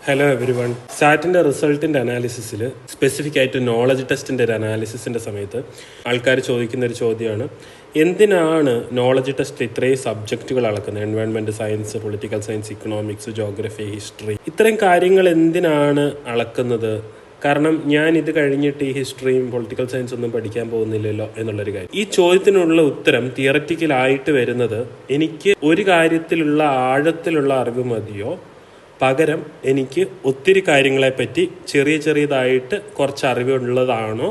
Hello everyone. സാറ്റിൻ്റെ റിസൾട്ടിൻ്റെ അനാലിസിസിൽ സ്പെസിഫിക് ആയിട്ട് നോളജ് ടെസ്റ്റിൻ്റെ ഒരു അനാലിസിസിൻ്റെ സമയത്ത് ആൾക്കാർ ചോദിക്കുന്ന ഒരു ചോദ്യമാണ്, എന്തിനാണ് നോളജ് ടെസ്റ്റിൽ ഇത്രയും സബ്ജക്റ്റുകൾ അളക്കുന്നത്? Environment science, political science, economics, geography, history, ഇത്രയും കാര്യങ്ങൾ എന്തിനാണ് അളക്കുന്നത്? കാരണം ഞാൻ ഇത് കഴിഞ്ഞിട്ട് ഈ ഹിസ്റ്ററിയും പൊളിറ്റിക്കൽ സയൻസ് ഒന്നും പഠിക്കാൻ പോകുന്നില്ലല്ലോ എന്നുള്ളൊരു കാര്യം. ഈ ചോദ്യത്തിനുള്ള ഉത്തരം തിയററ്റിക്കലായിട്ട് വരുന്നത്, എനിക്ക് ഒരു കാര്യത്തിലുള്ള ആഴത്തിലുള്ള അറിവ് മതിയോ, പകരം എനിക്ക് ഒത്തിരി കാര്യങ്ങളെപ്പറ്റി ചെറിയതായിട്ട് കുറച്ച് അറിവുള്ളതാണോ,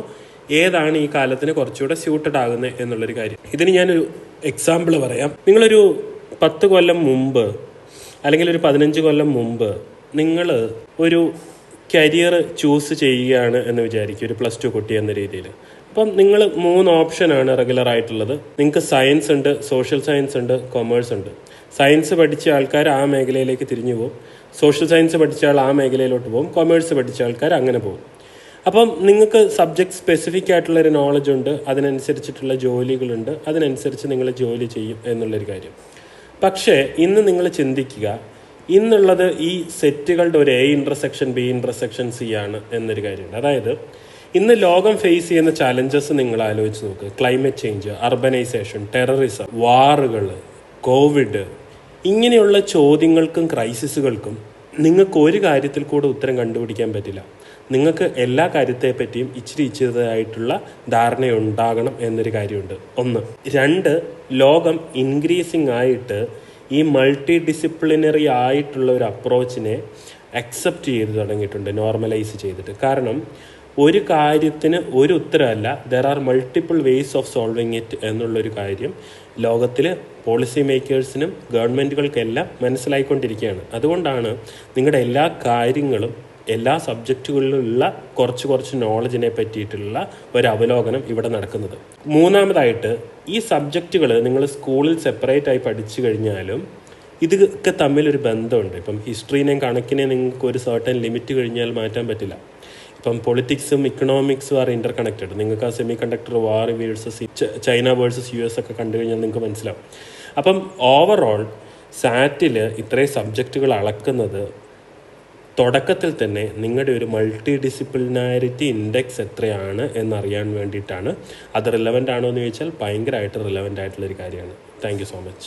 ഏതാണ് ഈ കാലത്തിന് കുറച്ചുകൂടെ സ്യൂട്ടഡ് ആകുന്നത് എന്നുള്ളൊരു കാര്യം. ഇതിന് ഞാനൊരു എക്സാമ്പിൾ പറയാം. നിങ്ങളൊരു 10 കൊല്ലം മുമ്പ് അല്ലെങ്കിൽ ഒരു 15 കൊല്ലം മുമ്പ് നിങ്ങൾ ഒരു കരിയർ ചൂസ് ചെയ്യുകയാണ് എന്ന് വിചാരിക്കും, ഒരു +2 കുട്ടി എന്ന രീതിയിൽ. അപ്പം നിങ്ങൾ 3 ഓപ്ഷനാണ് റെഗുലർ ആയിട്ടുള്ളത്. നിങ്ങൾക്ക് സയൻസ് ഉണ്ട്, സോഷ്യൽ സയൻസ് ഉണ്ട്, കൊമേഴ്സ് ഉണ്ട്. സയൻസ് പഠിച്ച ആൾക്കാർ ആ മേഖലയിലേക്ക് തിരിഞ്ഞു പോകും, സോഷ്യൽ സയൻസ് പഠിച്ച ആൾ ആ മേഖലയിലോട്ട് പോകും, കൊമേഴ്സ് പഠിച്ച ആൾക്കാർ അങ്ങനെ പോകും. അപ്പം നിങ്ങൾക്ക് സബ്ജക്റ്റ് സ്പെസിഫിക് ആയിട്ടുള്ളൊരു നോളജ് ഉണ്ട്, അതിനനുസരിച്ചിട്ടുള്ള ജോലികളുണ്ട്, അതിനനുസരിച്ച് നിങ്ങൾ ജോലി ചെയ്യും എന്നുള്ളൊരു കാര്യം. പക്ഷേ ഇന്ന് നിങ്ങൾ ചിന്തിക്കുക, ഇന്നുള്ളത് ഈ സെറ്റുകളുടെ ഒരു A intersection B intersection C ആണ് എന്നൊരു കാര്യമുണ്ട്. അതായത് ഇന്ന് ലോകം ഫേസ് ചെയ്യുന്ന ചാലഞ്ചസ് നിങ്ങൾ ആലോചിച്ച് നോക്ക്. ക്ലൈമറ്റ് ചേഞ്ച്, അർബനൈസേഷൻ, ടെററിസം, വാറുകൾ, കോവിഡ്, ഇങ്ങനെയുള്ള ചോദ്യങ്ങൾക്കും ക്രൈസിസുകൾക്കും നിങ്ങൾക്ക് ഒരു കാര്യത്തിൽ കൂടെ ഉത്തരം കണ്ടുപിടിക്കാൻ പറ്റില്ല. നിങ്ങൾക്ക് എല്ലാ കാര്യത്തെപ്പറ്റിയും ഇച്ചിരിയായിട്ടുള്ള ധാരണയുണ്ടാകണം എന്നൊരു കാര്യമുണ്ട്. 1. 2, ലോകം ഇൻക്രീസിങ് ആയിട്ട് ഈ മൾട്ടി ഡിസിപ്ലിനറി ആയിട്ടുള്ള ഒരു അപ്രോച്ചിനെ അക്സെപ്റ്റ് ചെയ്ത് തുടങ്ങിയിട്ടുണ്ട്, നോർമലൈസ് ചെയ്തിട്ട്. കാരണം ഒരു കാര്യത്തിന് ഒരു ഉത്തരമല്ല, there are multiple ways of solving it എന്നുള്ളൊരു കാര്യം ലോകത്തിൽ പോളിസി മേക്കേഴ്സിനും ഗവൺമെൻറ്റുകൾക്കെല്ലാം മനസ്സിലായിക്കൊണ്ടിരിക്കുകയാണ്. അതുകൊണ്ടാണ് നിങ്ങളുടെ എല്ലാ കാര്യങ്ങളും, എല്ലാ സബ്ജക്റ്റുകളിലുള്ള കുറച്ച് നോളജിനെ പറ്റിയിട്ടുള്ള ഒരു അവലോകനം ഇവിടെ നടക്കുന്നത്. 3ാമതായിട്ട്, ഈ സബ്ജക്റ്റുകൾ നിങ്ങൾ സ്കൂളിൽ സെപ്പറേറ്റ് ആയി പഠിച്ചു കഴിഞ്ഞാലും ഇതൊക്കെ തമ്മിലൊരു ബന്ധമുണ്ട്. ഇപ്പം ഹിസ്റ്ററിനെയും കണക്കിനെ നിങ്ങൾക്ക് ഒരു സർട്ടൻ ലിമിറ്റ് കഴിഞ്ഞാൽ മാറ്റാൻ പറ്റില്ല. ഇപ്പം പൊളിറ്റിക്സും ഇക്കണോമിക്സും ആർ ഇൻ്റർ കണക്റ്റഡ്. നിങ്ങൾക്ക് ആ സെമി കണ്ടക്ടർ വാർ വേഴ്സസ് ചൈന വേഴ്സസ് US ഒക്കെ കണ്ടു കഴിഞ്ഞാൽ നിങ്ങൾക്ക് മനസ്സിലാവും. അപ്പം ഓവറോൾ സാറ്റിൽ ഇത്രയും സബ്ജക്റ്റുകൾ അളക്കുന്നത് തുടക്കത്തിൽ തന്നെ നിങ്ങളുടെ ഒരു മൾട്ടി ഡിസിപ്ലിനാരിറ്റി ഇൻഡെക്സ് എത്രയാണ് എന്നറിയാൻ വേണ്ടിയിട്ടാണ്. അത് റിലവൻ്റ് ആണോ എന്ന് ചോദിച്ചാൽ ഭയങ്കരമായിട്ട് റിലവൻ്റ് ആയിട്ടുള്ളൊരു കാര്യമാണ്. Thank you so much.